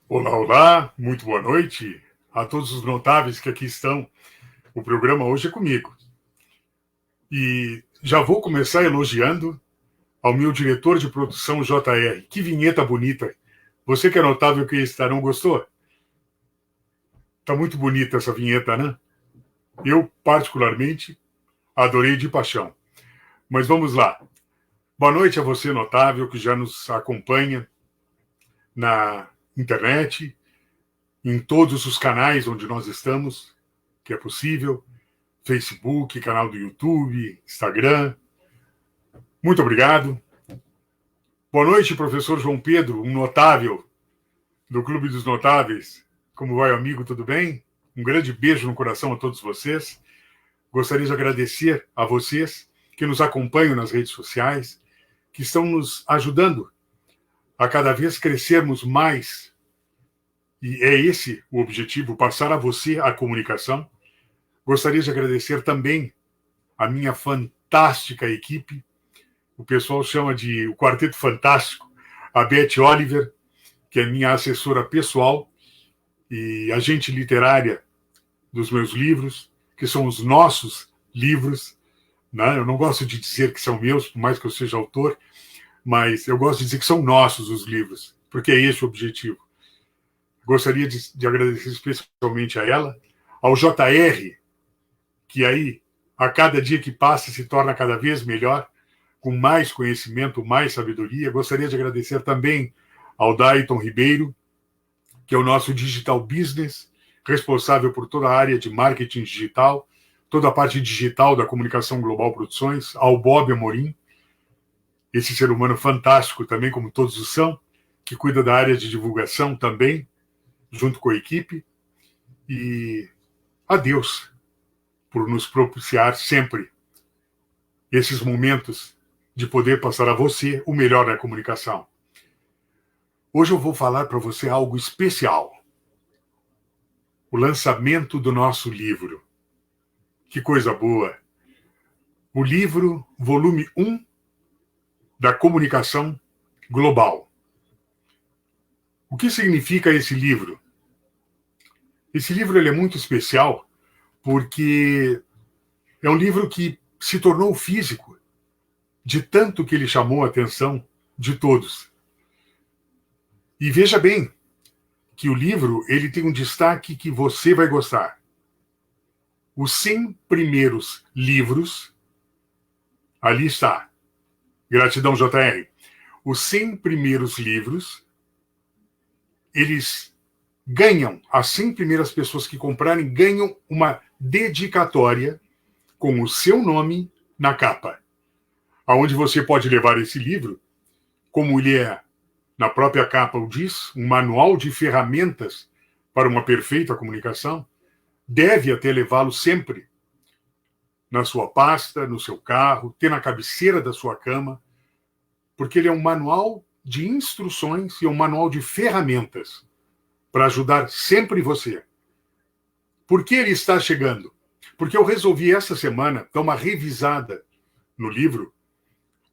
Olá, olá, muito boa noite a todos os notáveis que aqui estão. O programa hoje é comigo. E já vou começar elogiando ao meu diretor de produção, JR. Que vinheta bonita. Você que é notável que está, não gostou? Tá muito bonita essa vinheta, né? Eu, particularmente, adorei de paixão. Mas vamos lá. Boa noite a você, notável, que já nos acompanha na internet, em todos os canais onde nós estamos, que é possível. Facebook, canal do YouTube, Instagram. Muito obrigado. Boa noite, professor João Pedro, um notável do Clube dos Notáveis. Como vai, amigo? Tudo bem? Um grande beijo no coração a todos vocês. Gostaria de agradecer a vocês que nos acompanham nas redes sociais, que estão nos ajudando a cada vez crescermos mais. E é esse o objetivo, passar a você a comunicação. Gostaria de agradecer também a minha fantástica equipe. O pessoal chama de o Quarteto Fantástico, a Beth Oliver, que é minha assessora pessoal e agente literária dos meus livros, que são os nossos livros. Né? Eu não gosto de dizer que são meus, por mais que eu seja autor, mas eu gosto de dizer que são nossos os livros, porque é esse o objetivo. Gostaria de agradecer especialmente a ela, ao JR, que aí, a cada dia que passa, se torna cada vez melhor, com mais conhecimento, mais sabedoria. Gostaria de agradecer também ao Dayton Ribeiro, que é o nosso digital business, responsável por toda a área de marketing digital, toda a parte digital da Comunicação Global Produções, ao Bob Amorim, esse ser humano fantástico também, como todos os são, que cuida da área de divulgação também, junto com a equipe, e a Deus por nos propiciar sempre esses momentos de poder passar a você o melhor da comunicação. Hoje eu vou falar para você algo especial. O lançamento do nosso livro. Que coisa boa! O livro, volume 1 da Comunicação Global. O que significa esse livro? Esse livro ele é muito especial porque é um livro que se tornou físico de tanto que ele chamou a atenção de todos. E veja bem que o livro ele tem um destaque que você vai gostar. Os 100 primeiros livros, ali está. Gratidão, JR. Os 100 primeiros livros, eles ganham, as 100 primeiras pessoas que comprarem ganham uma dedicatória com o seu nome na capa, aonde você pode levar esse livro, como ele é, na própria capa o diz, um manual de ferramentas para uma perfeita comunicação, deve até levá-lo sempre na sua pasta, no seu carro, ter na cabeceira da sua cama, porque ele é um manual de instruções e um manual de ferramentas para ajudar sempre você. Por que ele está chegando? Porque eu resolvi essa semana dar uma revisada no livro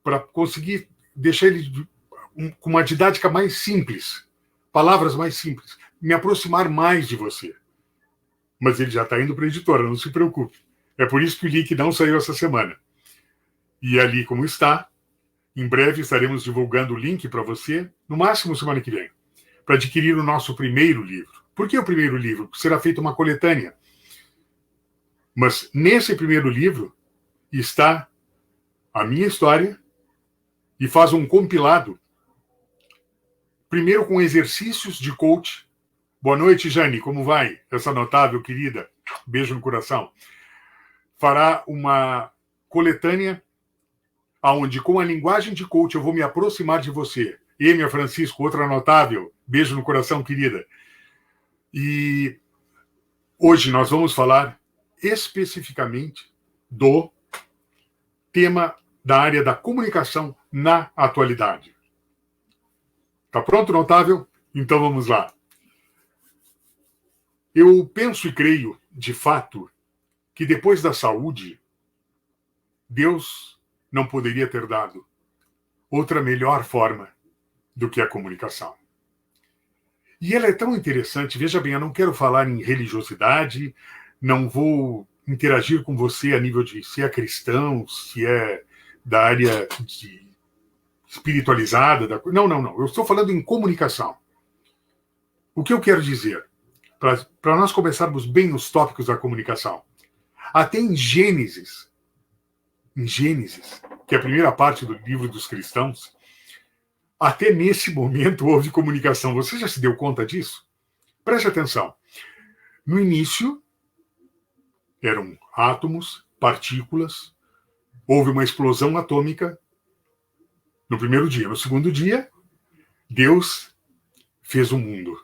para conseguir deixar ele com uma didática mais simples, palavras mais simples, me aproximar mais de você. Mas ele já está indo para a editora, não se preocupe. É por isso que o link não saiu essa semana. E ali como está, em breve estaremos divulgando o link para você, no máximo semana que vem, para adquirir o nosso primeiro livro. Por que o primeiro livro? Porque será feita uma coletânea. Mas nesse primeiro livro está a minha história e faz um compilado, primeiro com exercícios de coach. Boa noite, Jane, como vai? Essa notável querida, beijo no coração. Fará uma coletânea onde, com a linguagem de coach, eu vou me aproximar de você. Emia Francisco, outra notável, beijo no coração, querida. E hoje nós vamos falar especificamente do tema da área da comunicação na atualidade. Tá pronto, notável? Então vamos lá. Eu penso e creio, de fato, que depois da saúde, Deus não poderia ter dado outra melhor forma do que a comunicação. E ela é tão interessante. Veja bem, eu não quero falar em religiosidade, não vou interagir com você a nível de se é cristão, se é da área de espiritualizada. Não, não, não. Eu estou falando em comunicação. O que eu quero dizer? Para nós começarmos bem os tópicos da comunicação. Até em Gênesis, que é a primeira parte do livro dos cristãos, até nesse momento houve comunicação. Você já se deu conta disso? Preste atenção. No início, eram átomos, partículas, houve uma explosão atômica no primeiro dia. No segundo dia, Deus fez o mundo.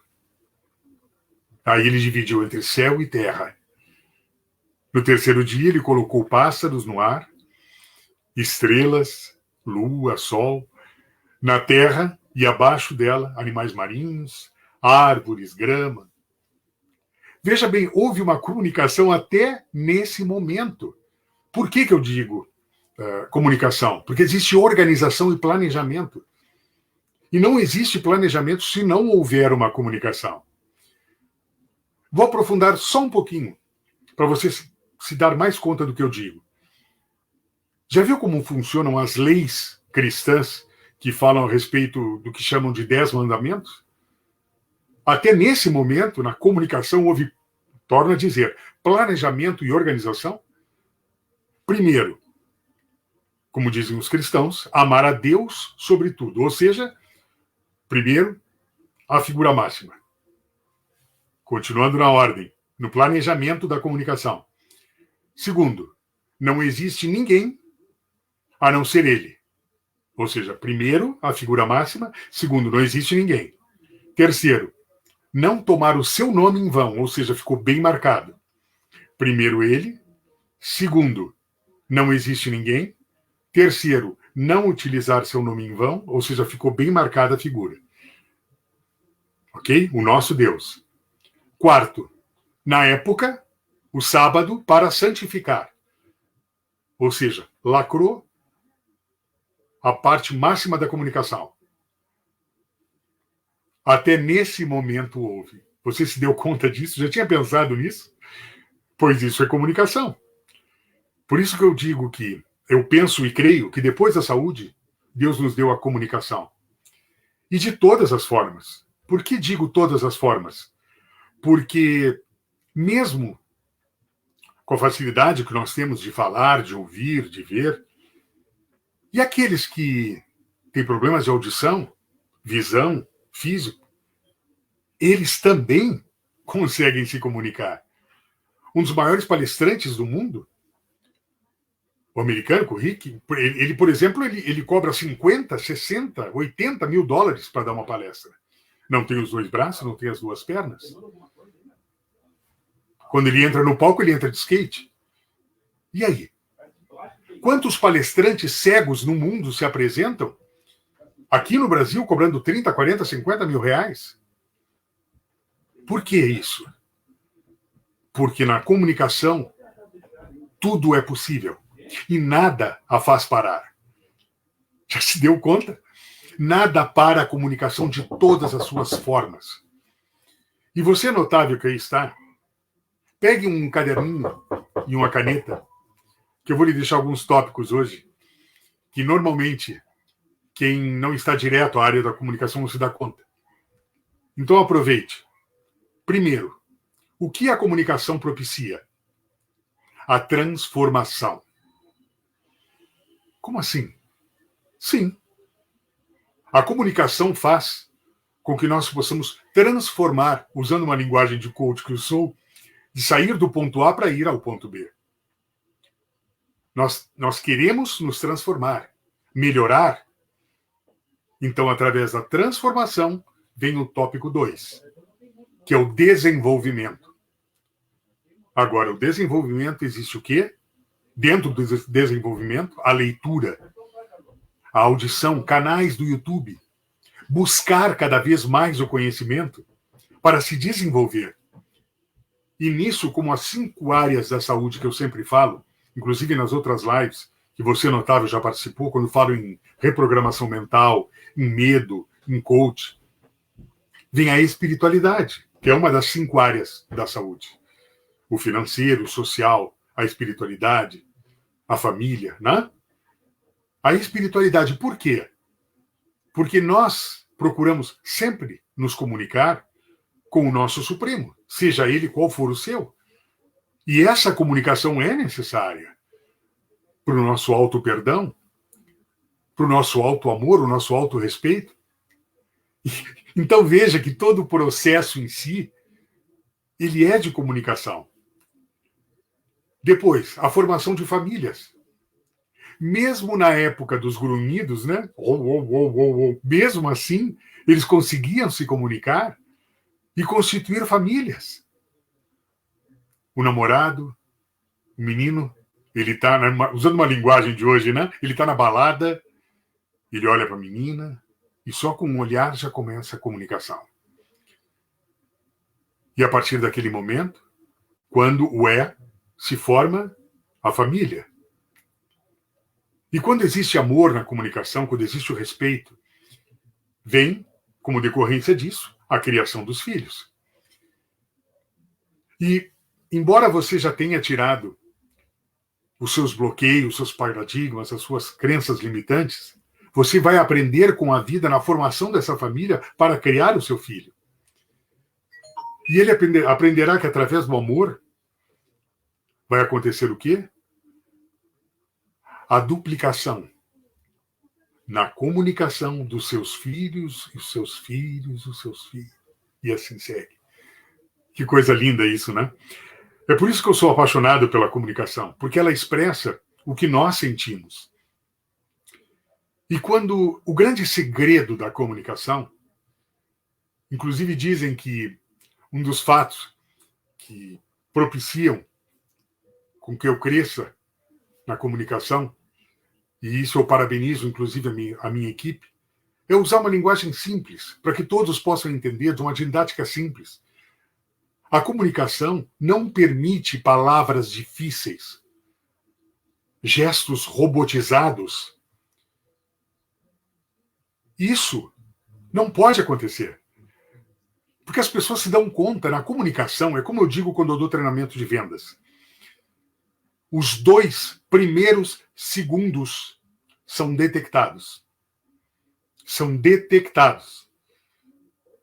Aí ele dividiu entre céu e terra. No terceiro dia, ele colocou pássaros no ar, estrelas, lua, sol, na terra e abaixo dela, animais marinhos, árvores, grama. Veja bem, houve uma comunicação até nesse momento. Por que eu digo comunicação? Porque existe organização e planejamento. E não existe planejamento se não houver uma comunicação. Vou aprofundar só um pouquinho, para você se dar mais conta do que eu digo. Já viu como funcionam as leis cristãs que falam a respeito do que chamam de 10 mandamentos? Até nesse momento, na comunicação, houve, torno a dizer, planejamento e organização. Primeiro, como dizem os cristãos, amar a Deus sobre tudo. Ou seja, primeiro, a figura máxima. Continuando na ordem, no planejamento da comunicação. Segundo, não existe ninguém a não ser ele. Ou seja, primeiro, a figura máxima. Segundo, não existe ninguém. Terceiro, não tomar o seu nome em vão, ou seja, ficou bem marcado. Primeiro, ele. Segundo, não existe ninguém. Terceiro, não utilizar seu nome em vão, ou seja, ficou bem marcada a figura. Ok? O nosso Deus. Quarto, na época, o sábado para santificar. Ou seja, lacrou a parte máxima da comunicação. Até nesse momento houve. Você se deu conta disso? Já tinha pensado nisso? Pois isso é comunicação. Por isso que eu digo que eu penso e creio que depois da saúde, Deus nos deu a comunicação. E de todas as formas. Por que digo todas as formas? Porque mesmo com a facilidade que nós temos de falar, de ouvir, de ver, e aqueles que têm problemas de audição, visão, físico, eles também conseguem se comunicar. Um dos maiores palestrantes do mundo, o americano, o Rick, ele, por exemplo, ele cobra 50, 60, 80 mil dólares para dar uma palestra. Não tem os dois braços, não tem as duas pernas. Quando ele entra no palco, ele entra de skate. E aí? Quantos palestrantes cegos no mundo se apresentam? Aqui no Brasil, cobrando 30, 40, 50 mil reais? Por que isso? Porque na comunicação, tudo é possível. E nada a faz parar. Já se deu conta? Nada para a comunicação de todas as suas formas. E você, notável que aí está, pegue um caderninho e uma caneta, que eu vou lhe deixar alguns tópicos hoje, que normalmente quem não está direto à área da comunicação não se dá conta. Então aproveite. Primeiro, o que a comunicação propicia? A transformação. Como assim? Sim. A comunicação faz com que nós possamos transformar, usando uma linguagem de coach que eu sou, de sair do ponto A para ir ao ponto B. Nós queremos nos transformar, melhorar. Então, através da transformação, vem o tópico 2, que é o desenvolvimento. Agora, o desenvolvimento existe o quê? Dentro do desenvolvimento, a leitura, a audição, canais do YouTube, buscar cada vez mais o conhecimento para se desenvolver. E nisso, como as 5 áreas da saúde que eu sempre falo, inclusive nas outras lives, que você, notável, já participou, quando falo em reprogramação mental, em medo, em coach, vem a espiritualidade, que é uma das 5 áreas da saúde. O financeiro, o social, a espiritualidade, a família, né? A espiritualidade, por quê? Porque nós procuramos sempre nos comunicar com o nosso Supremo, seja ele qual for o seu. E essa comunicação é necessária para o nosso auto-perdão, para o nosso auto-amor, o nosso auto-respeito. Então veja que todo o processo em si, ele é de comunicação. Depois, a formação de famílias. Mesmo na época dos grunhidos, né? Mesmo assim, eles conseguiam se comunicar e constituir famílias. O namorado, o menino, ele está, usando uma linguagem de hoje, né? Ele está na balada, ele olha para a menina e só com um olhar já começa a comunicação. E a partir daquele momento, quando se forma a família. E quando existe amor na comunicação, quando existe o respeito, vem, como decorrência disso, a criação dos filhos. E, embora você já tenha tirado os seus bloqueios, os seus paradigmas, as suas crenças limitantes, você vai aprender com a vida na formação dessa família para criar o seu filho. E ele aprenderá que através do amor vai acontecer o quê? A duplicação na comunicação dos seus filhos, os seus filhos, os seus filhos. E assim segue. Que coisa linda isso, né? É por isso que eu sou apaixonado pela comunicação, porque ela expressa o que nós sentimos. E quando o grande segredo da comunicação, inclusive dizem que um dos fatos que propiciam com que eu cresça na comunicação, e isso eu parabenizo, inclusive, a minha equipe, é usar uma linguagem simples, para que todos possam entender, de uma didática simples. A comunicação não permite palavras difíceis, gestos robotizados. Isso não pode acontecer. Porque as pessoas se dão conta, na comunicação, é como eu digo quando eu dou treinamento de vendas. Os 2 primeiros segundos são detectados. São detectados.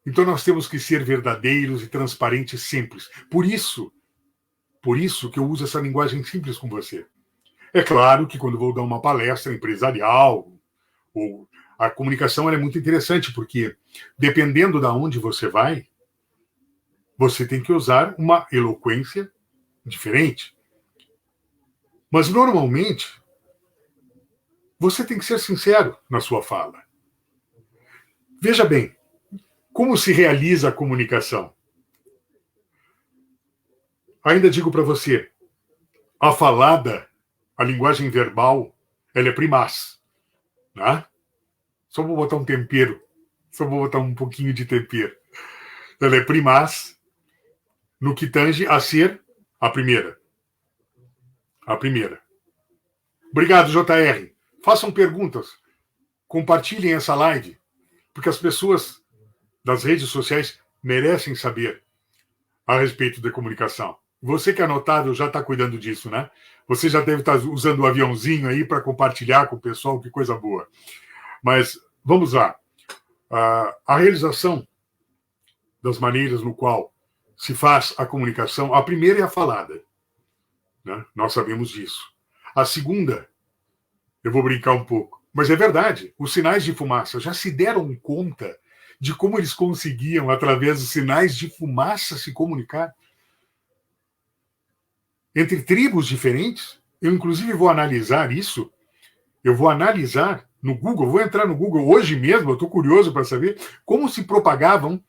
Então nós temos que ser verdadeiros e transparentes sempre. Por isso que eu uso essa linguagem simples com você. É claro que quando vou dar uma palestra empresarial, a comunicação é muito interessante, porque dependendo de onde você vai, você tem que usar uma eloquência diferente. Mas, normalmente, você tem que ser sincero na sua fala. Veja bem, como se realiza a comunicação? Ainda digo para você, a falada, a linguagem verbal, ela é primaz. Né? Só vou botar um tempero, só vou botar um pouquinho de tempero. Ela é primaz no que tange a ser a primeira. A primeira. Obrigado, JR. Façam perguntas. Compartilhem essa live, porque as pessoas das redes sociais merecem saber a respeito da comunicação. Você que é notável já está cuidando disso, né? Você já deve estar usando o aviãozinho aí para compartilhar com o pessoal, que coisa boa. Mas vamos lá. A realização das maneiras no qual se faz a comunicação, a primeira é a falada. Né? Nós sabemos disso. A segunda, eu vou brincar um pouco, mas é verdade, os sinais de fumaça já se deram conta de como eles conseguiam, através dos sinais de fumaça, se comunicar entre tribos diferentes. Eu, inclusive, vou analisar isso. Eu vou analisar no Google, vou entrar no Google hoje mesmo, eu estou curioso para saber como se propagavam,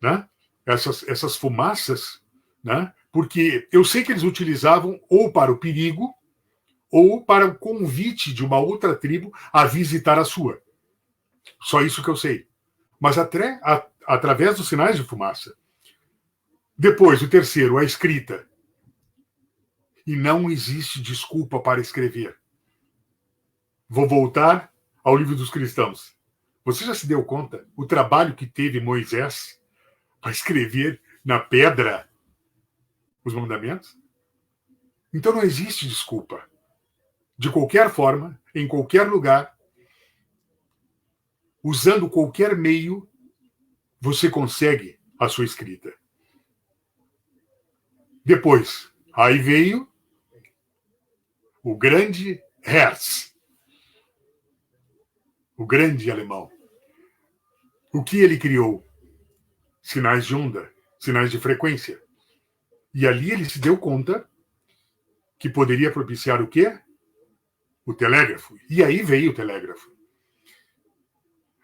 né, essas fumaças, né, porque eu sei que eles utilizavam ou para o perigo ou para o convite de uma outra tribo a visitar a sua. Só isso que eu sei. Mas até através dos sinais de fumaça. Depois, o terceiro, a escrita. E não existe desculpa para escrever. Vou voltar ao Livro dos Cristãos. Você já se deu conta o trabalho que teve Moisés para escrever na pedra os mandamentos? Então não existe desculpa. De qualquer forma, em qualquer lugar, usando qualquer meio, você consegue a sua escrita. Depois, aí veio o grande Hertz, o grande alemão. O que ele criou? Sinais de onda, sinais de frequência. E ali ele se deu conta que poderia propiciar o quê? O telégrafo. E aí veio o telégrafo.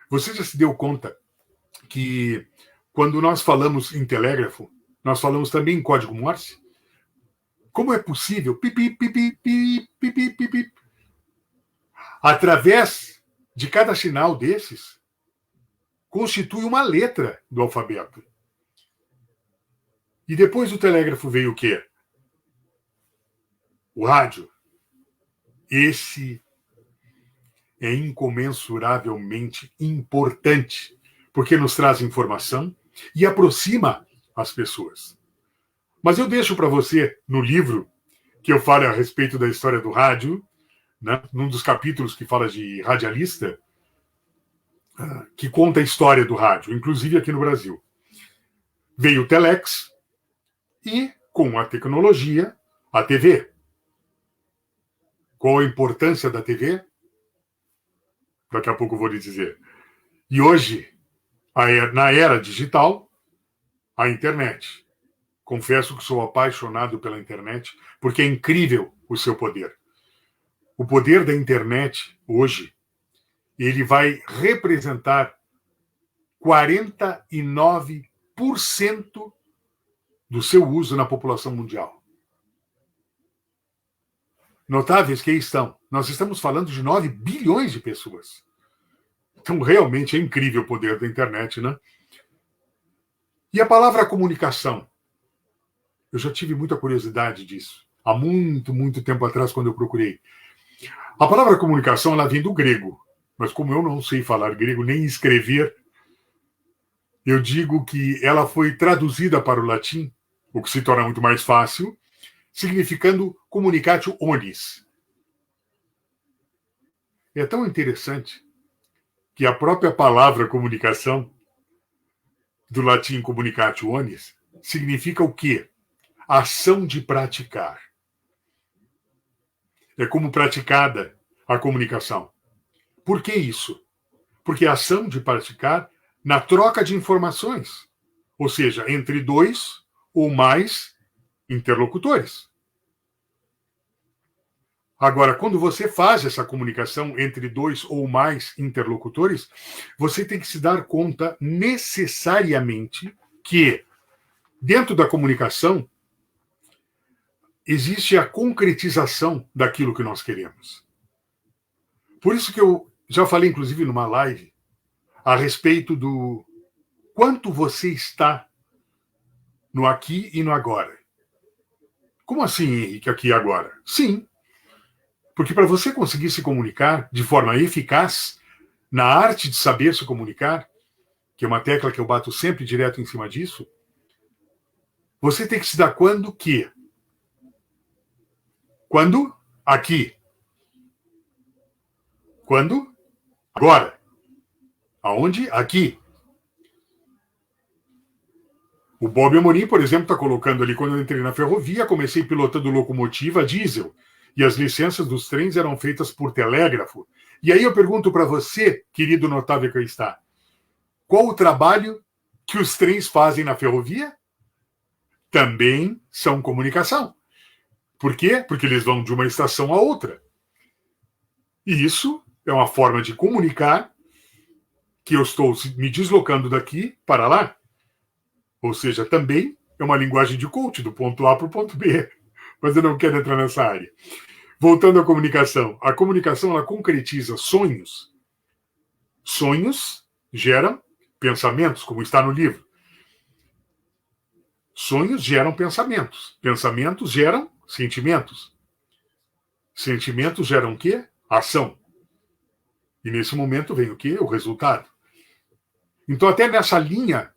Você já se deu conta que quando nós falamos em telégrafo, nós falamos também em código Morse? Como é possível? Pipi, pipi, pipi, pipi, pipi. Através de cada sinal desses, constitui uma letra do alfabeto. E depois do telégrafo veio o quê? O rádio. Esse é incomensuravelmente importante, porque nos traz informação e aproxima as pessoas. Mas eu deixo para você, no livro, que eu falo a respeito da história do rádio, né, num dos capítulos que fala de radialista, que conta a história do rádio, inclusive aqui no Brasil. Veio o telex e, com a tecnologia, a TV. Qual a importância da TV? Daqui a pouco eu vou lhe dizer. E hoje, na era digital, a internet. Confesso que sou apaixonado pela internet, porque é incrível o seu poder. O poder da internet, hoje, ele vai representar 49% do seu uso na população mundial. Notáveis que aí estão. Nós estamos falando de 9 bilhões de pessoas. Então, realmente é incrível o poder da internet, né? E a palavra comunicação? Eu já tive muita curiosidade disso. Há muito, muito tempo atrás, quando eu procurei. A palavra comunicação, ela vem do grego. Mas como eu não sei falar grego, nem escrever, eu digo que ela foi traduzida para o latim, o que se torna muito mais fácil, significando communicatio onis. É tão interessante que a própria palavra comunicação, do latim communicatio onis, significa o quê? Ação de praticar. É como praticada a comunicação. Por que isso? Porque a ação de praticar na troca de informações, ou seja, entre 2 ou mais interlocutores. Agora, quando você faz essa comunicação entre 2 ou mais interlocutores, você tem que se dar conta necessariamente que, dentro da comunicação, existe a concretização daquilo que nós queremos. Por isso que eu já falei, inclusive, numa live, a respeito do quanto você está no aqui e no agora. Como assim, Henrique, aqui e agora? Sim, porque para você conseguir se comunicar de forma eficaz, na arte de saber se comunicar, que é uma tecla que eu bato sempre direto em cima disso, você tem que se dar quando que? Quando? Aqui. Quando? Agora. Aonde? Aqui. O Bob Amorim, por exemplo, está colocando ali, quando eu entrei na ferrovia, comecei pilotando locomotiva diesel, e as licenças dos trens eram feitas por telégrafo. E aí eu pergunto para você, querido notável que aí está, qual o trabalho que os trens fazem na ferrovia? Também são comunicação. Por quê? Porque eles vão de uma estação a outra. E isso é uma forma de comunicar que eu estou me deslocando daqui para lá. Ou seja, também é uma linguagem de coach, do ponto A para o ponto B. Mas eu não quero entrar nessa área. Voltando à comunicação. A comunicação, ela concretiza sonhos. Sonhos geram pensamentos, como está no livro. Sonhos geram pensamentos. Pensamentos geram sentimentos. Sentimentos geram o quê? Ação. E nesse momento vem o quê? O resultado. Então, até nessa linha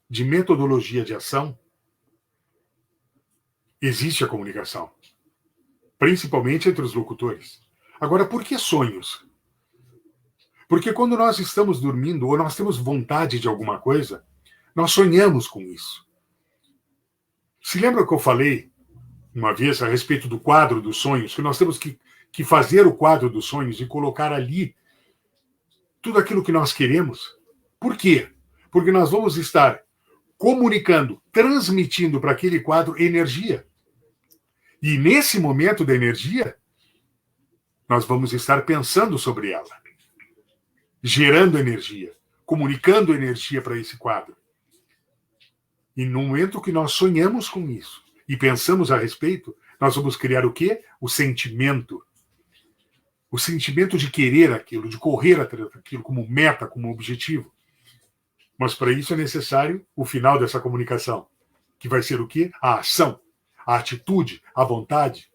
de metodologia de ação, existe a comunicação, principalmente entre os locutores. Agora, por que sonhos? Porque quando nós estamos dormindo ou nós temos vontade de alguma coisa, nós sonhamos com isso. Se lembra que eu falei uma vez a respeito do quadro dos sonhos, que nós temos que fazer o quadro dos sonhos e colocar ali tudo aquilo que nós queremos? Por quê? Porque nós vamos estar comunicando, transmitindo para aquele quadro energia. E nesse momento da energia, nós vamos estar pensando sobre ela, gerando energia, comunicando energia para esse quadro. E no momento que nós sonhamos com isso e pensamos a respeito, nós vamos criar o quê? O sentimento. O sentimento de querer aquilo, de correr atrás daquilo como meta, como objetivo. Mas para isso é necessário o final dessa comunicação, que vai ser o quê? A ação, a atitude, a vontade,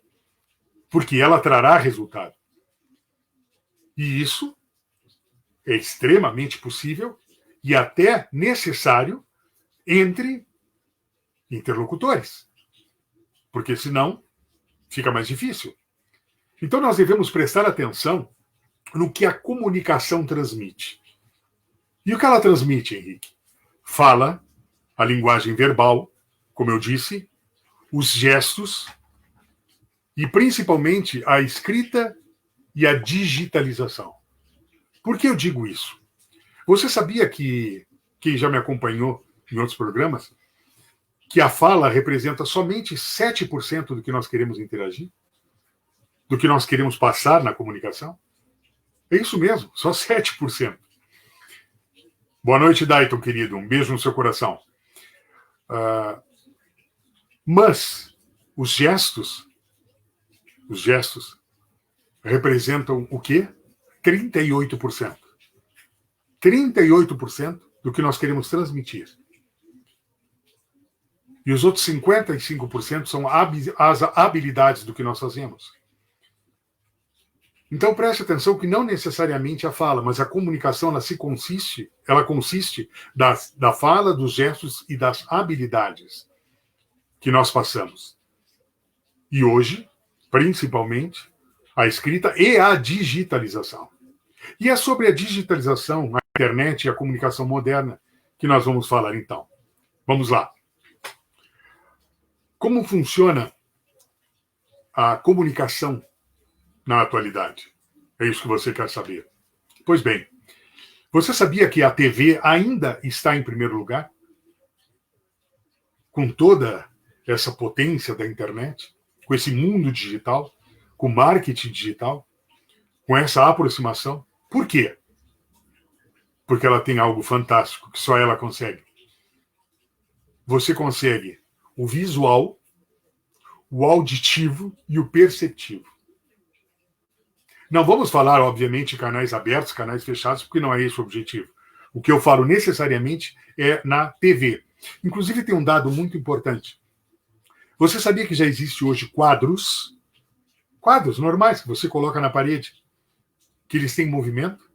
porque ela trará resultado. E isso é extremamente possível e até necessário entre interlocutores, porque senão fica mais difícil. Então nós devemos prestar atenção no que a comunicação transmite. E o que ela transmite, Henrique? Fala, a linguagem verbal, como eu disse, os gestos e principalmente a escrita e a digitalização. Por que eu digo isso? Você sabia que, quem já me acompanhou em outros programas, que a fala representa somente 7% do que nós queremos interagir? Do que nós queremos passar na comunicação? É isso mesmo, só 7%. Boa noite, Dayton, querido. Um beijo no seu coração. Mas os gestos representam o quê? 38%. 38% do que nós queremos transmitir. E os outros 55% são as habilidades do que nós fazemos. Então preste atenção que não necessariamente a fala, mas a comunicação ela consiste da fala, dos gestos e das habilidades que nós passamos. E hoje, principalmente, a escrita e a digitalização. E é sobre a digitalização, a internet e a comunicação moderna que nós vamos falar então. Vamos lá. Como funciona a comunicação na atualidade? É isso que você quer saber. Pois bem, você sabia que a TV ainda está em primeiro lugar? Com toda essa potência da internet, com esse mundo digital, com marketing digital, com essa aproximação. Por quê? Porque ela tem algo fantástico que só ela consegue. Você consegue o visual, o auditivo e o perceptivo. Não vamos falar, obviamente, canais abertos, canais fechados, porque não é esse o objetivo. O que eu falo necessariamente é na TV. Inclusive, tem um dado muito importante. Você sabia que já existe hoje quadros normais que você coloca na parede, que eles têm movimento?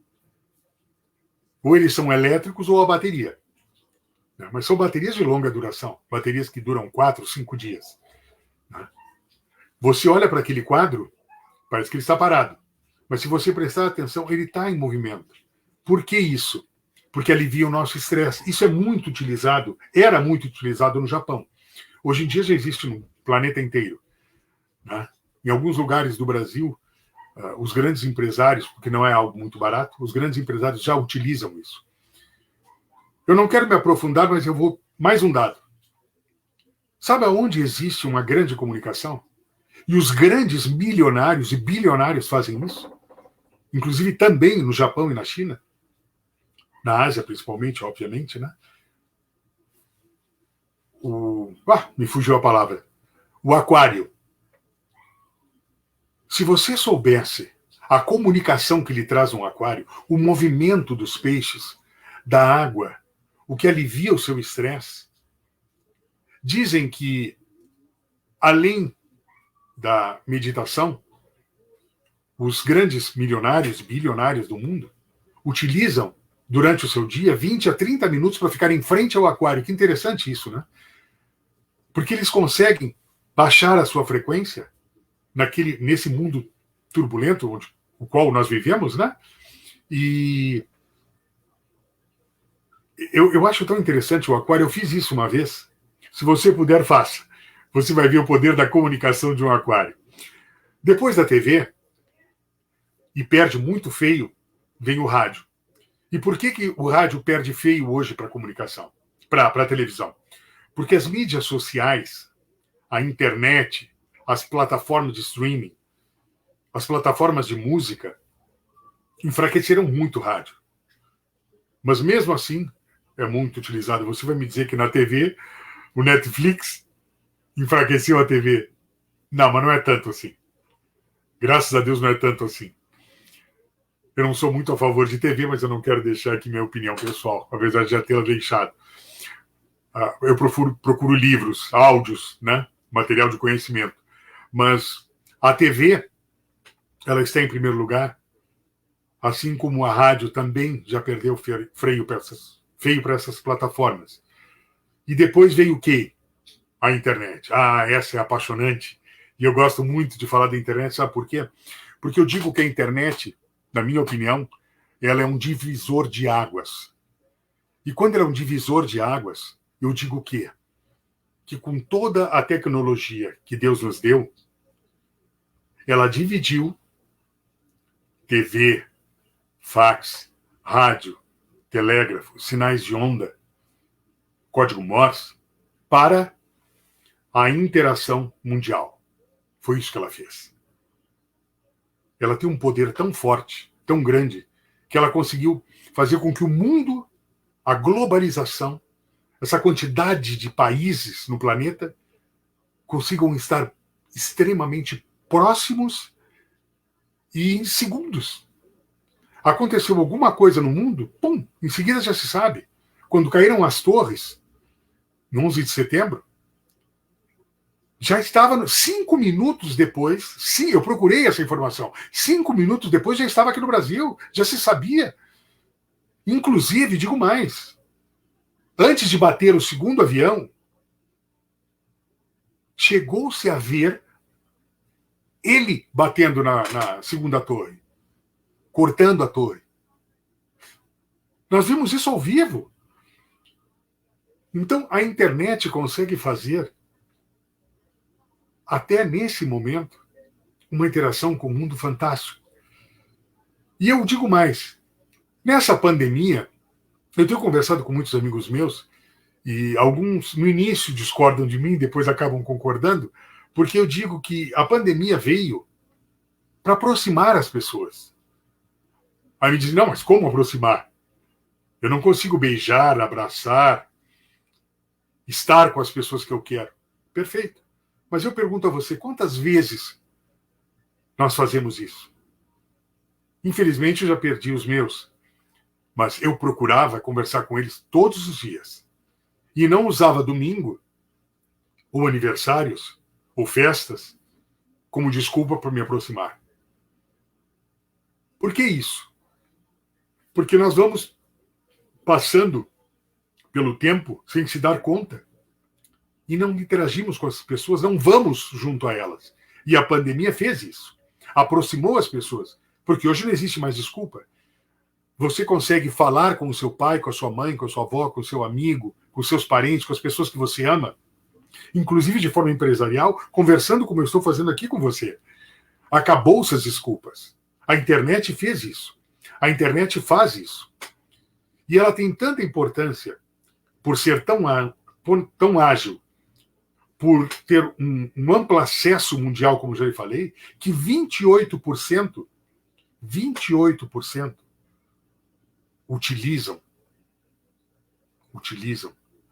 Ou eles são elétricos ou a bateria. Mas são baterias de longa duração, baterias que duram 4, 5 dias. Você olha para aquele quadro, parece que ele está parado. Mas se você prestar atenção, ele está em movimento. Por que isso? Porque alivia o nosso estresse. Isso é muito utilizado, era muito utilizado no Japão. Hoje em dia já existe no planeta inteiro. Em alguns lugares do Brasil, os grandes empresários, porque não é algo muito barato, os grandes empresários já utilizam isso. Eu não quero me aprofundar, mas eu vou... Mais um dado. Sabe aonde existe uma grande comunicação? E os grandes milionários e bilionários fazem isso? Inclusive também no Japão e na China. Na Ásia, principalmente, obviamente, né? Me fugiu a palavra. O aquário. Se você soubesse a comunicação que lhe traz um aquário, o movimento dos peixes, da água, o que alivia o seu estresse, dizem que, além da meditação, os grandes milionários, bilionários do mundo, utilizam durante o seu dia 20 a 30 minutos para ficar em frente ao aquário. Que interessante isso, né? Porque eles conseguem baixar a sua frequência nesse mundo turbulento o qual nós vivemos, né? E eu acho tão interessante o aquário. Eu fiz isso uma vez. Se você puder, faça. Você vai ver o poder da comunicação de um aquário. Depois da TV, e perde muito feio, vem o rádio. E por que o rádio perde feio hoje para a comunicação, para a televisão? Porque as mídias sociais, a internet, as plataformas de streaming, as plataformas de música, enfraqueceram muito o rádio. Mas mesmo assim, é muito utilizado. Você vai me dizer que na TV, o Netflix enfraqueceu a TV. Não, mas não é tanto assim. Graças a Deus não é tanto assim. Eu não sou muito a favor de TV, mas eu não quero deixar aqui minha opinião pessoal, apesar de já tê-la deixado. Eu procuro livros, áudios, né? Material de conhecimento. Mas a TV, ela está em primeiro lugar, assim como a rádio também já perdeu feio para essas plataformas. E depois veio o quê? A internet. Essa é apaixonante. E eu gosto muito de falar da internet, sabe por quê? Porque eu digo que a internet, na minha opinião, ela é um divisor de águas. E quando ela é um divisor de águas, eu digo o quê? Que com toda a tecnologia que Deus nos deu, ela dividiu TV, fax, rádio, telégrafo, sinais de onda, código Morse, para a interação mundial. Foi isso que ela fez. Ela tem um poder tão forte, tão grande, que ela conseguiu fazer com que o mundo, a globalização, essa quantidade de países no planeta, consigam estar extremamente próximos e em segundos. Aconteceu alguma coisa no mundo, pum, em seguida já se sabe. Quando caíram as torres, no 11 de setembro, já estava 5 minutos depois, sim, eu procurei essa informação, 5 minutos depois já estava aqui no Brasil, já se sabia. Inclusive, digo mais, antes de bater o segundo avião, chegou-se a ver ele batendo na segunda torre, cortando a torre. Nós vimos isso ao vivo. Então, a internet consegue fazer, até nesse momento, uma interação com o mundo fantástico. E eu digo mais, nessa pandemia, eu tenho conversado com muitos amigos meus, e alguns no início discordam de mim, depois acabam concordando, porque eu digo que a pandemia veio para aproximar as pessoas. Aí me dizem, não, mas como aproximar? Eu não consigo beijar, abraçar, estar com as pessoas que eu quero. Perfeito. Mas eu pergunto a você, quantas vezes nós fazemos isso? Infelizmente, eu já perdi os meus, mas eu procurava conversar com eles todos os dias. E não usava domingo, ou aniversários, ou festas, como desculpa para me aproximar. Por que isso? Porque nós vamos passando pelo tempo sem se dar conta e não interagimos com as pessoas, não vamos junto a elas. E a pandemia fez isso. Aproximou as pessoas. Porque hoje não existe mais desculpa. Você consegue falar com o seu pai, com a sua mãe, com a sua avó, com o seu amigo, com os seus parentes, com as pessoas que você ama, inclusive de forma empresarial, conversando como eu estou fazendo aqui com você. Acabou-se as desculpas. A internet fez isso. A internet faz isso. E ela tem tanta importância por ser tão ágil, por ter um amplo acesso mundial, como já lhe falei, que 28% utilizam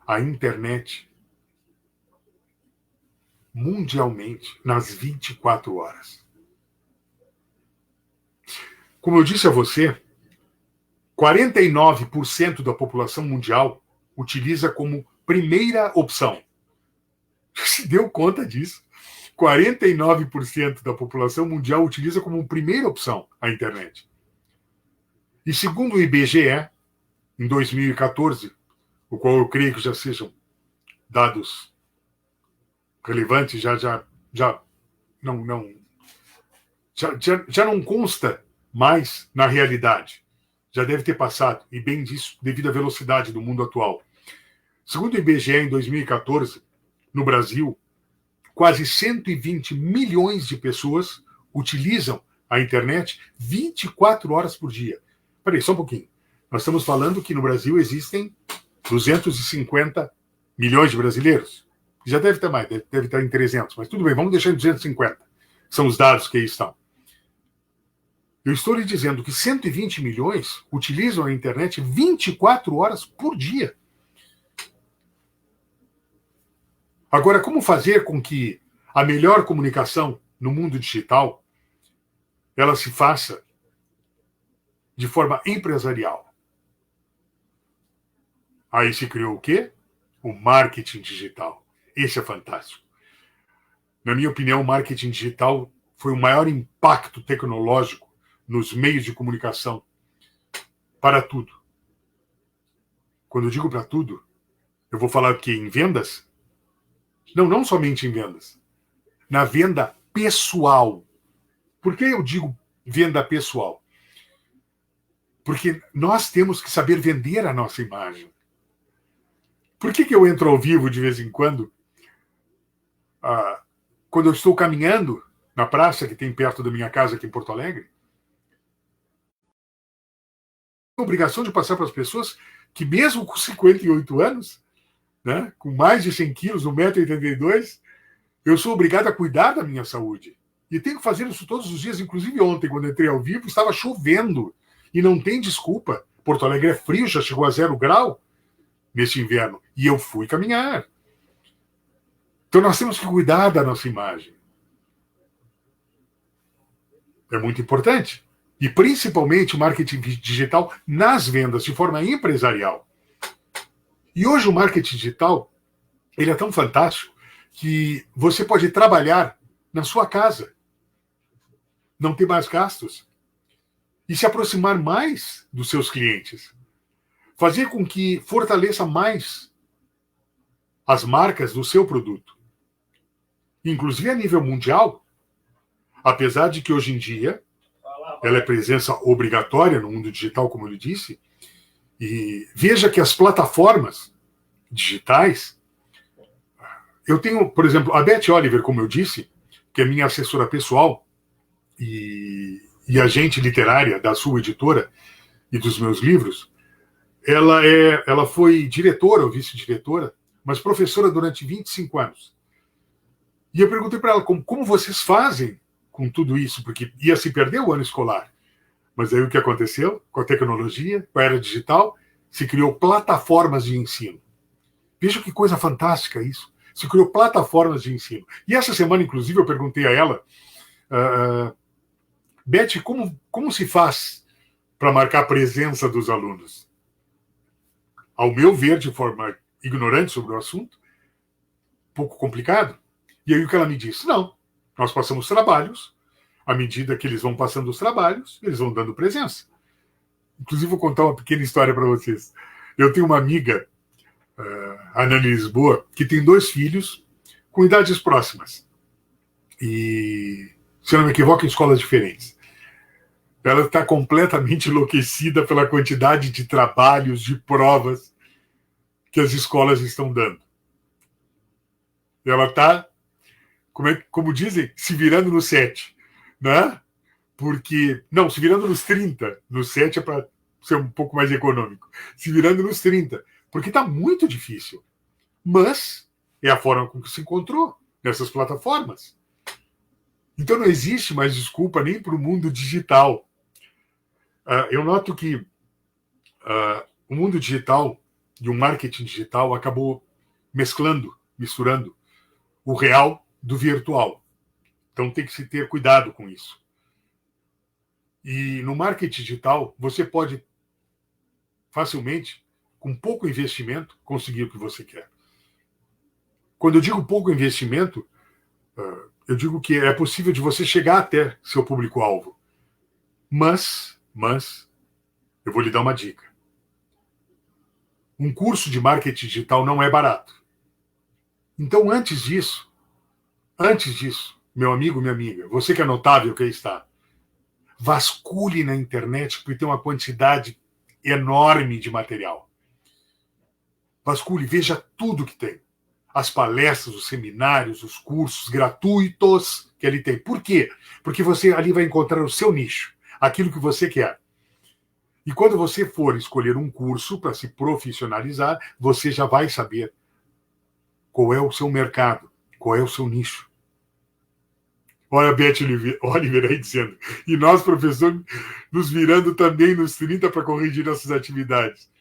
a internet mundialmente nas 24 horas. Como eu disse a você, 49% da população mundial utiliza como primeira opção. Se deu conta disso? 49% da população mundial utiliza como primeira opção a internet. E segundo o IBGE, em 2014, o qual eu creio que já sejam dados relevantes, já não consta mais na realidade. Já deve ter passado, e bem disso, devido à velocidade do mundo atual. Segundo o IBGE, em 2014, no Brasil, quase 120 milhões de pessoas utilizam a internet 24 horas por dia. Peraí, só um pouquinho. Nós estamos falando que no Brasil existem 250 milhões de brasileiros. Já deve ter mais, deve estar em 300, mas tudo bem, vamos deixar em 250. São os dados que aí estão. Eu estou lhe dizendo que 120 milhões utilizam a internet 24 horas por dia. Agora, como fazer com que a melhor comunicação no mundo digital ela se faça de forma empresarial? Aí se criou o quê? O marketing digital. Esse é fantástico. Na minha opinião, o marketing digital foi o maior impacto tecnológico nos meios de comunicação para tudo. Quando eu digo para tudo, eu vou falar que em vendas? Não somente em vendas. Na venda pessoal. Por que eu digo venda pessoal? Porque nós temos que saber vender a nossa imagem. Por que eu entro ao vivo de vez em quando? Quando eu estou caminhando na praça que tem perto da minha casa aqui em Porto Alegre, a obrigação de passar para as pessoas que mesmo com 58 anos, né, com mais de 100 quilos, 1,82 m, eu sou obrigado a cuidar da minha saúde. E tenho que fazer isso todos os dias. Inclusive ontem, quando entrei ao vivo, estava chovendo. E não tem desculpa. Porto Alegre é frio, já chegou a 0 grau neste inverno. E eu fui caminhar. Então nós temos que cuidar da nossa imagem. É muito importante. E principalmente o marketing digital nas vendas, de forma empresarial. E hoje o marketing digital ele é tão fantástico que você pode trabalhar na sua casa, não ter mais gastos e se aproximar mais dos seus clientes. Fazer com que fortaleça mais as marcas do seu produto. Inclusive a nível mundial, apesar de que hoje em dia ela é presença obrigatória no mundo digital, como eu disse, e veja que as plataformas digitais, eu tenho, por exemplo, a Beth Oliver, como eu disse, que é minha assessora pessoal e agente literária da sua editora e dos meus livros, ela foi diretora ou vice-diretora, mas professora durante 25 anos. E eu perguntei para ela como vocês fazem com tudo isso, porque ia se perder o ano escolar. Mas aí o que aconteceu com a tecnologia, com a era digital, se criou plataformas de ensino. Veja que coisa fantástica isso. Se criou plataformas de ensino. E essa semana, inclusive, eu perguntei a ela, Beth, como se faz para marcar a presença dos alunos? Ao meu ver, de forma ignorante sobre o assunto, pouco complicado. E aí o que ela me disse? Não, nós passamos trabalhos, à medida que eles vão passando os trabalhos, eles vão dando presença. Inclusive, vou contar uma pequena história para vocês. Eu tenho uma amiga, a Nani Lisboa, que tem 2 filhos com idades próximas. E, se eu não me equivoco, em escolas diferentes. Ela está completamente enlouquecida pela quantidade de trabalhos, de provas que as escolas estão dando. Ela está, como dizem, se virando no 7, né? Porque, não, se virando nos 30, no 7 é para ser um pouco mais econômico, se virando nos 30, porque está muito difícil. Mas é a forma com que se encontrou nessas plataformas. Então não existe mais desculpa nem para o mundo digital. Eu noto que o mundo digital e o marketing digital acabou misturando o real do virtual. Então tem que se ter cuidado com isso. E no marketing digital, você pode facilmente, com pouco investimento, conseguir o que você quer. Quando eu digo pouco investimento, eu digo que é possível de você chegar até seu público-alvo. Mas, eu vou lhe dar uma dica. Um curso de marketing digital não é barato. Então, antes disso, meu amigo, minha amiga, você que é notável que aí está, vasculhe na internet, porque tem uma quantidade enorme de material. Vasculhe, veja tudo que tem. As palestras, os seminários, os cursos gratuitos que ali tem. Por quê? Porque você ali vai encontrar o seu nicho, aquilo que você quer. E quando você for escolher um curso para se profissionalizar, você já vai saber qual é o seu mercado, qual é o seu nicho. Olha a Beth Oliveira aí dizendo. E nós, professores, nos virando também nos 30 para corrigir nossas atividades.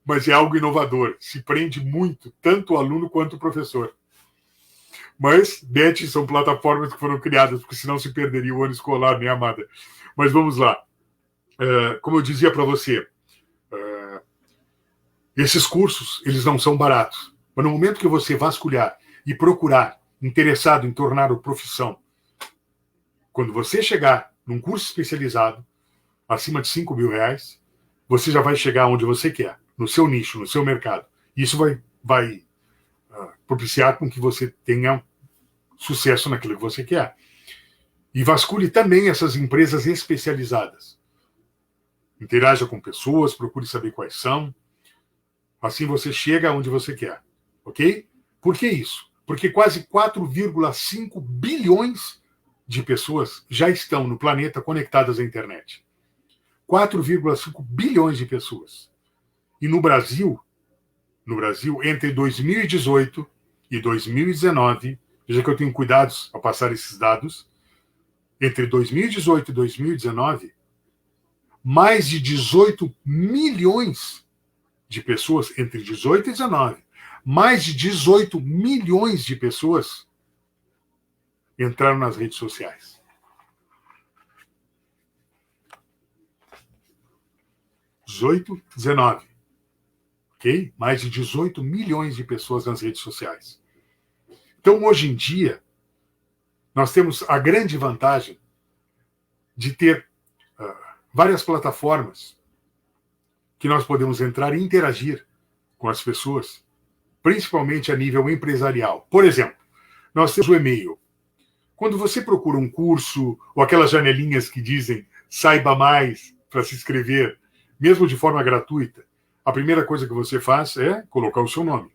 Mas é algo inovador. Se prende muito, tanto o aluno quanto o professor. Mas, Beth, são plataformas que foram criadas, porque senão se perderia o ano escolar, minha amada. Mas vamos lá. Como eu dizia para você, esses cursos, eles não são baratos. Mas no momento que você vasculhar e procurar, interessado em tornar a profissão, quando você chegar num curso especializado, acima de R$5.000, você já vai chegar onde você quer, no seu nicho, no seu mercado. Isso vai propiciar com que você tenha sucesso naquilo que você quer. E vasculhe também essas empresas especializadas. Interaja com pessoas, procure saber quais são. Assim você chega onde você quer. Ok? Por que isso? Porque quase 4,5 bilhões de pessoas já estão no planeta conectadas à internet. 4,5 bilhões de pessoas. E no Brasil, entre 2018 e 2019, veja que eu tenho cuidados a passar esses dados, entre 2018 e 2019, mais de 18 milhões de pessoas, entre 18 e 19, mais de 18 milhões de pessoas entraram nas redes sociais. 18, 19. Ok? Mais de 18 milhões de pessoas nas redes sociais. Então, hoje em dia, nós temos a grande vantagem de ter várias plataformas que nós podemos entrar e interagir com as pessoas, principalmente a nível empresarial. Por exemplo, nós temos o e-mail. Quando você procura um curso ou aquelas janelinhas que dizem saiba mais para se inscrever, mesmo de forma gratuita, a primeira coisa que você faz é colocar o seu nome.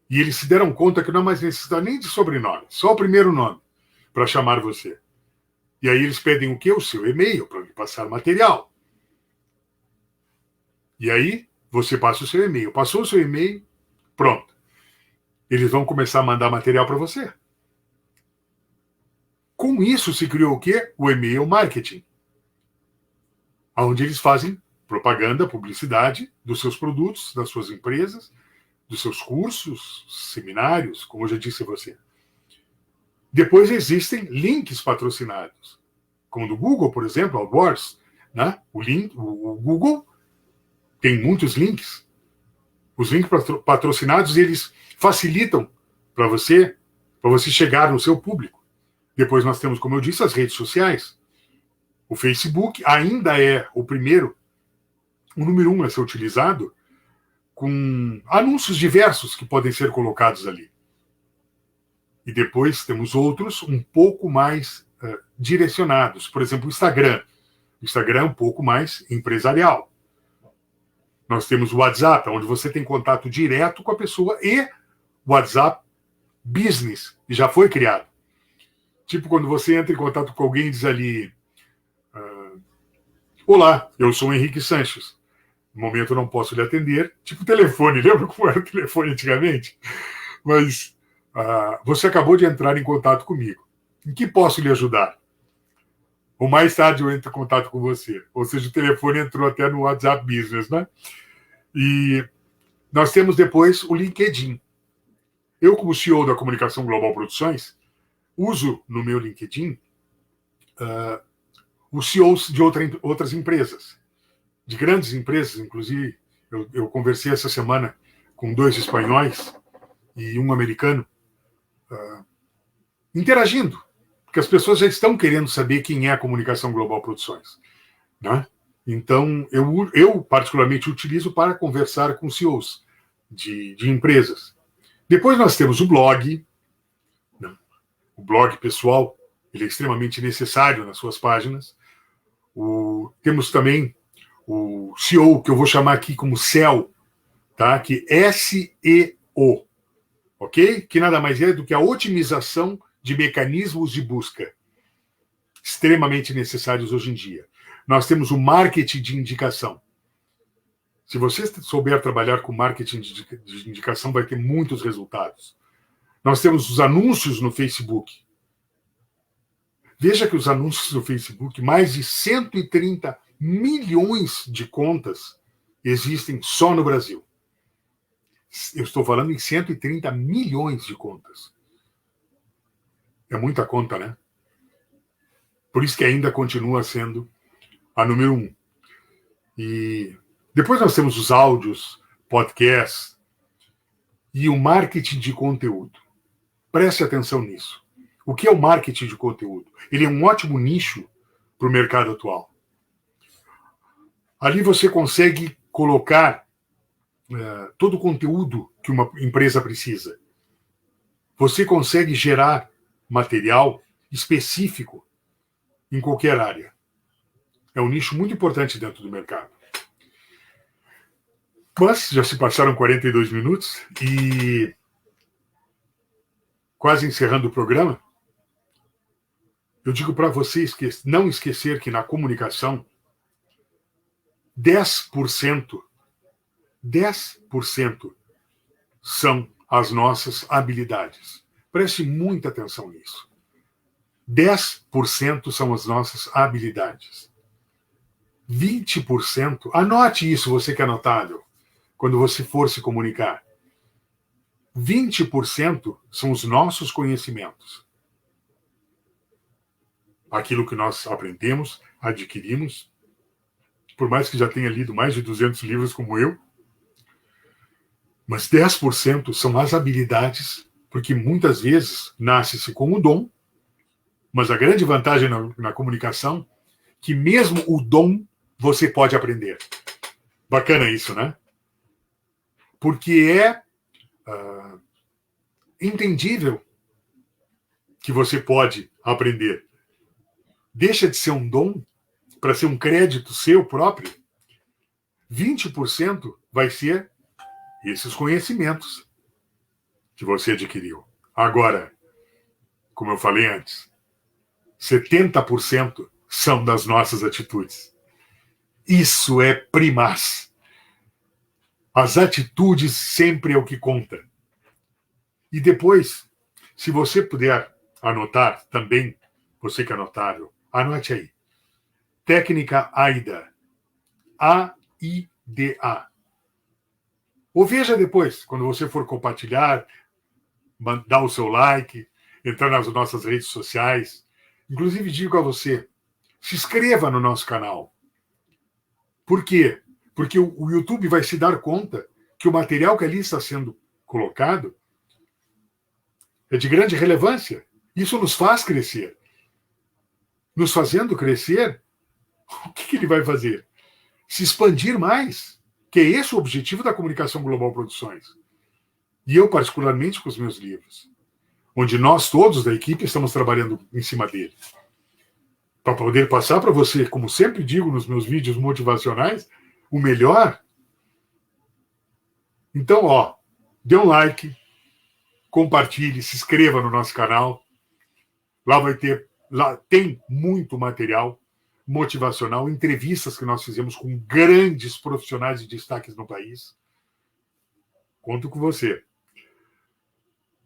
E eles se deram conta que não mais necessita nem de sobrenome, só o primeiro nome para chamar você. E aí eles pedem o quê? O seu e-mail para lhe passar material. E aí você passa o seu e-mail. Passou o seu e-mail, pronto. Eles vão começar a mandar material para você. Com isso se criou o quê? O e-mail marketing. Onde eles fazem propaganda, publicidade dos seus produtos, das suas empresas, dos seus cursos, seminários, como eu já disse a você. Depois existem links patrocinados, como do Google, por exemplo, AdWords, né? O Google tem muitos links. Os links patrocinados, eles facilitam para você chegar no seu público. Depois nós temos, como eu disse, as redes sociais. O Facebook ainda é o número 1 a ser utilizado, com anúncios diversos que podem ser colocados ali. E depois temos outros um pouco mais direcionados. Por exemplo, o Instagram. O Instagram é um pouco mais empresarial. Nós temos o WhatsApp, onde você tem contato direto com a pessoa, e o WhatsApp Business, que já foi criado. Tipo, quando você entra em contato com alguém e diz ali: olá, eu sou o Henrique Sanches. No momento eu não posso lhe atender. Tipo telefone, lembra como era o telefone antigamente? Mas você acabou de entrar em contato comigo. Em que posso lhe ajudar? Ou mais tarde eu entro em contato com você. Ou seja, o telefone entrou até no WhatsApp Business, né? E nós temos depois o LinkedIn. Eu, como CEO da Comunicação Global Produções, uso no meu LinkedIn os CEOs de outras empresas, de grandes empresas, inclusive. Eu conversei essa semana com 2 espanhóis e um americano, interagindo, porque as pessoas já estão querendo saber quem é a Comunicação Global Produções, né? Então, eu particularmente utilizo para conversar com CEOs de empresas. Depois nós temos o blog. O blog pessoal, ele é extremamente necessário nas suas páginas. Temos também o SEO, que eu vou chamar aqui como SEO, tá? Que é SEO, ok? Que nada mais é do que a otimização de mecanismos de busca, extremamente necessários hoje em dia. Nós temos o marketing de indicação. Se você souber trabalhar com marketing de indicação, vai ter muitos resultados. Nós temos os anúncios no Facebook. Veja que os anúncios no Facebook, mais de 130 milhões de contas existem só no Brasil. Eu estou falando em 130 milhões de contas. É muita conta, né? Por isso que ainda continua sendo a número 1. E depois nós temos os áudios, podcasts e o marketing de conteúdo. Preste atenção nisso. O que é o marketing de conteúdo? Ele é um ótimo nicho para o mercado atual. Ali você consegue colocar todo o conteúdo que uma empresa precisa. Você consegue gerar material específico em qualquer área. É um nicho muito importante dentro do mercado. Mas já se passaram 42 minutos e quase encerrando o programa, eu digo para vocês que não esquecer que na comunicação 10% são as nossas habilidades. Preste muita atenção nisso. 10% são as nossas habilidades. 20%, anote isso, você que é anotado, quando você for se comunicar. 20% são os nossos conhecimentos. Aquilo que nós aprendemos, adquirimos, por mais que já tenha lido mais de 200 livros como eu, mas 10% são as habilidades, porque muitas vezes nasce-se com o dom, mas a grande vantagem na comunicação é que mesmo o dom você pode aprender. Bacana isso, né? Porque é entendível que você pode aprender. Deixa de ser um dom para ser um crédito seu próprio. 20% vai ser esses conhecimentos que você adquiriu. Agora, como eu falei antes, 70% são das nossas atitudes. Isso é primaz. As atitudes sempre é o que conta. E depois, se você puder anotar também, você que anotaram, anote aí. Técnica AIDA. A-I-D-A. Ou veja depois, quando você for compartilhar, dar o seu like, entrar nas nossas redes sociais. Inclusive, digo a você, se inscreva no nosso canal. Por quê? Porque o YouTube vai se dar conta que o material que ali está sendo colocado é de grande relevância. Isso nos faz crescer. Nos fazendo crescer, o que ele vai fazer? Se expandir mais, que é esse o objetivo da Comunicação Global Produções. E eu, particularmente, com os meus livros, onde nós todos da equipe estamos trabalhando em cima dele. Para poder passar para você, como sempre digo nos meus vídeos motivacionais, o melhor. Então, dê um like, compartilhe, se inscreva no nosso canal. Lá tem muito material motivacional, entrevistas que nós fizemos com grandes profissionais de destaques no país. Conto com você.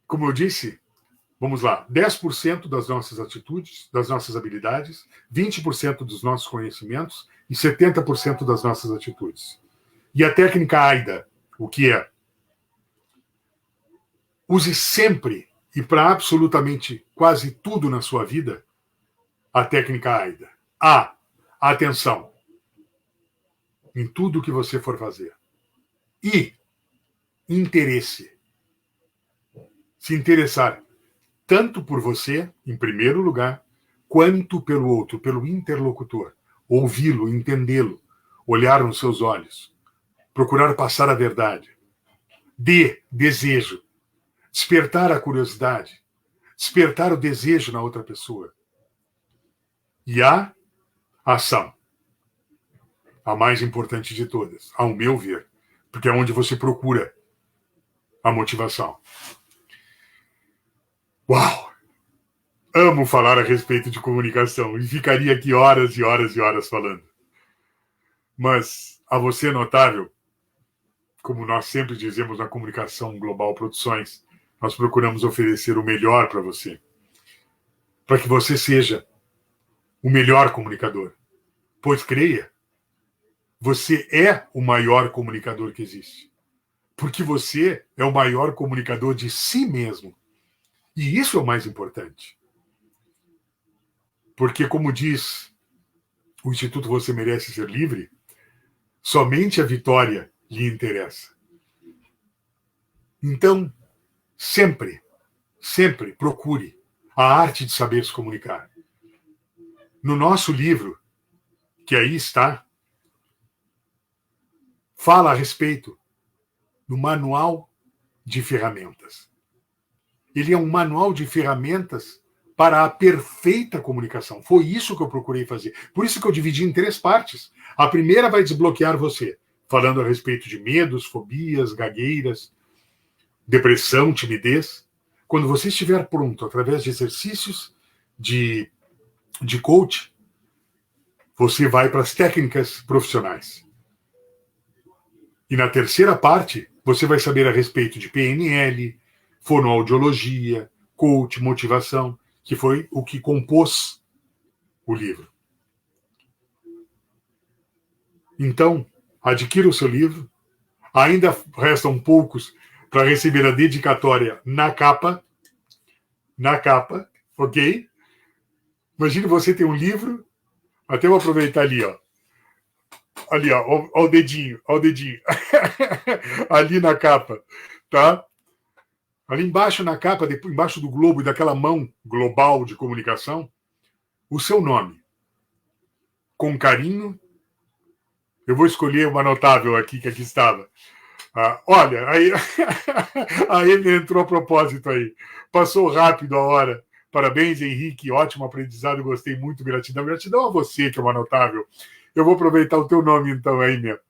Como eu disse, vamos lá, 10% das nossas atitudes, das nossas habilidades, 20% dos nossos conhecimentos e 70% das nossas atitudes. E a técnica AIDA, o que é? Use sempre e para absolutamente quase tudo na sua vida a técnica AIDA. A, atenção em tudo que você for fazer. E, interesse. Se interessar tanto por você, em primeiro lugar, quanto pelo outro, pelo interlocutor. Ouvi-lo, entendê-lo, olhar nos seus olhos, procurar passar a verdade. D, desejo. Despertar a curiosidade, despertar o desejo na outra pessoa. E a ação. A mais importante de todas, ao meu ver, porque é onde você procura a motivação. Uau! Amo falar a respeito de comunicação e ficaria aqui horas e horas e horas falando. Mas a você, notável, como nós sempre dizemos na Comunicação Global Produções, nós procuramos oferecer o melhor para você, para que você seja o melhor comunicador. Pois creia, você é o maior comunicador que existe. Porque você é o maior comunicador de si mesmo. E isso é o mais importante. Porque, como diz o Instituto Você Merece Ser Livre, somente a vitória lhe interessa. Então, sempre procure a arte de saber se comunicar. No nosso livro, que aí está, fala a respeito do manual de ferramentas. Ele é um manual de ferramentas para a perfeita comunicação. Foi isso que eu procurei fazer. Por isso que eu dividi em 3 partes. A primeira vai desbloquear você, falando a respeito de medos, fobias, gagueiras, depressão, timidez. Quando você estiver pronto, através de exercícios de coach, você vai para as técnicas profissionais. E na terceira parte, você vai saber a respeito de PNL, fonoaudiologia, coach, motivação, que foi o que compôs o livro. Então, adquira o seu livro. Ainda restam poucos para receber a dedicatória na capa, ok? Imagine você ter um livro, até vou aproveitar ali, ó. Ali, ó o dedinho, ali na capa, tá? Ali embaixo na capa, embaixo do globo e daquela mão global de comunicação, o seu nome. Com carinho, eu vou escolher uma notável aqui, que aqui estava. Olha, aí ele entrou a propósito aí. Passou rápido a hora. Parabéns, Henrique, ótimo aprendizado, gostei muito, gratidão. Gratidão a você, que é uma notável. Eu vou aproveitar o teu nome, então, aí mesmo.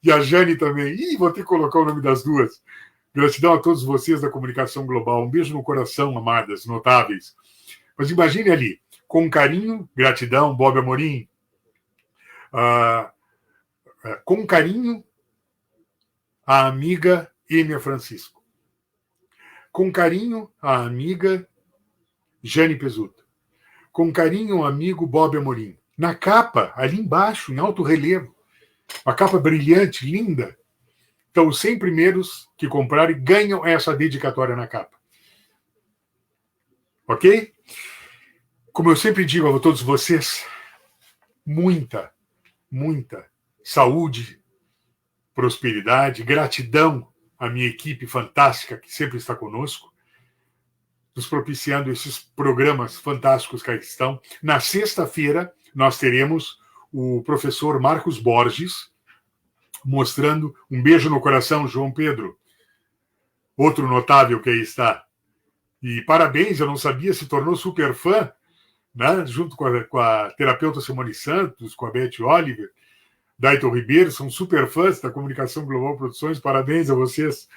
E a Jane também. Ih, vou ter que colocar o nome das duas. Gratidão a todos vocês da Comunicação Global. Um beijo no coração, amadas, notáveis. Mas imagine ali, com carinho, gratidão, Bob Amorim. Com carinho, a amiga Êmia Francisco. Com carinho, a amiga Jane Pesuto. Com carinho, o amigo Bob Amorim. Na capa, ali embaixo, em alto relevo. Uma capa brilhante, linda. Então, os 100 primeiros que comprarem ganham essa dedicatória na capa. Ok? Como eu sempre digo a todos vocês, muita saúde, prosperidade, gratidão à minha equipe fantástica que sempre está conosco, nos propiciando esses programas fantásticos que aqui estão. Na sexta-feira, nós teremos o professor Marcos Borges, mostrando um beijo no coração, João Pedro. Outro notável que aí está. E parabéns, eu não sabia, se tornou super fã, né? Junto com a terapeuta Simone Santos, com a Beth Oliver, Daito Ribeiro, são super fãs da Comunicação Global Produções. Parabéns a vocês,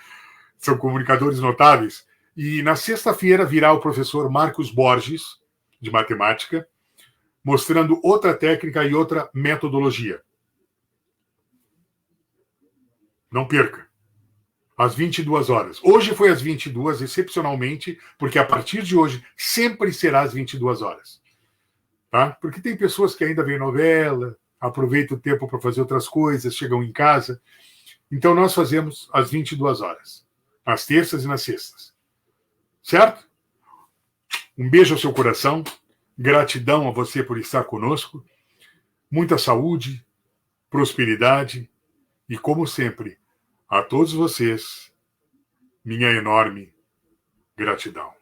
são comunicadores notáveis. E na sexta-feira virá o professor Marcos Borges, de matemática, mostrando outra técnica e outra metodologia. Não perca. Às 22 horas. Hoje foi às 22, excepcionalmente, porque a partir de hoje sempre será às 22 horas. Tá? Porque tem pessoas que ainda veem novela, aproveitam o tempo para fazer outras coisas, chegam em casa. Então nós fazemos às 22 horas. Nas terças e nas sextas. Certo? Um beijo ao seu coração. Gratidão a você por estar conosco. Muita saúde, prosperidade e, como sempre, a todos vocês, minha enorme gratidão.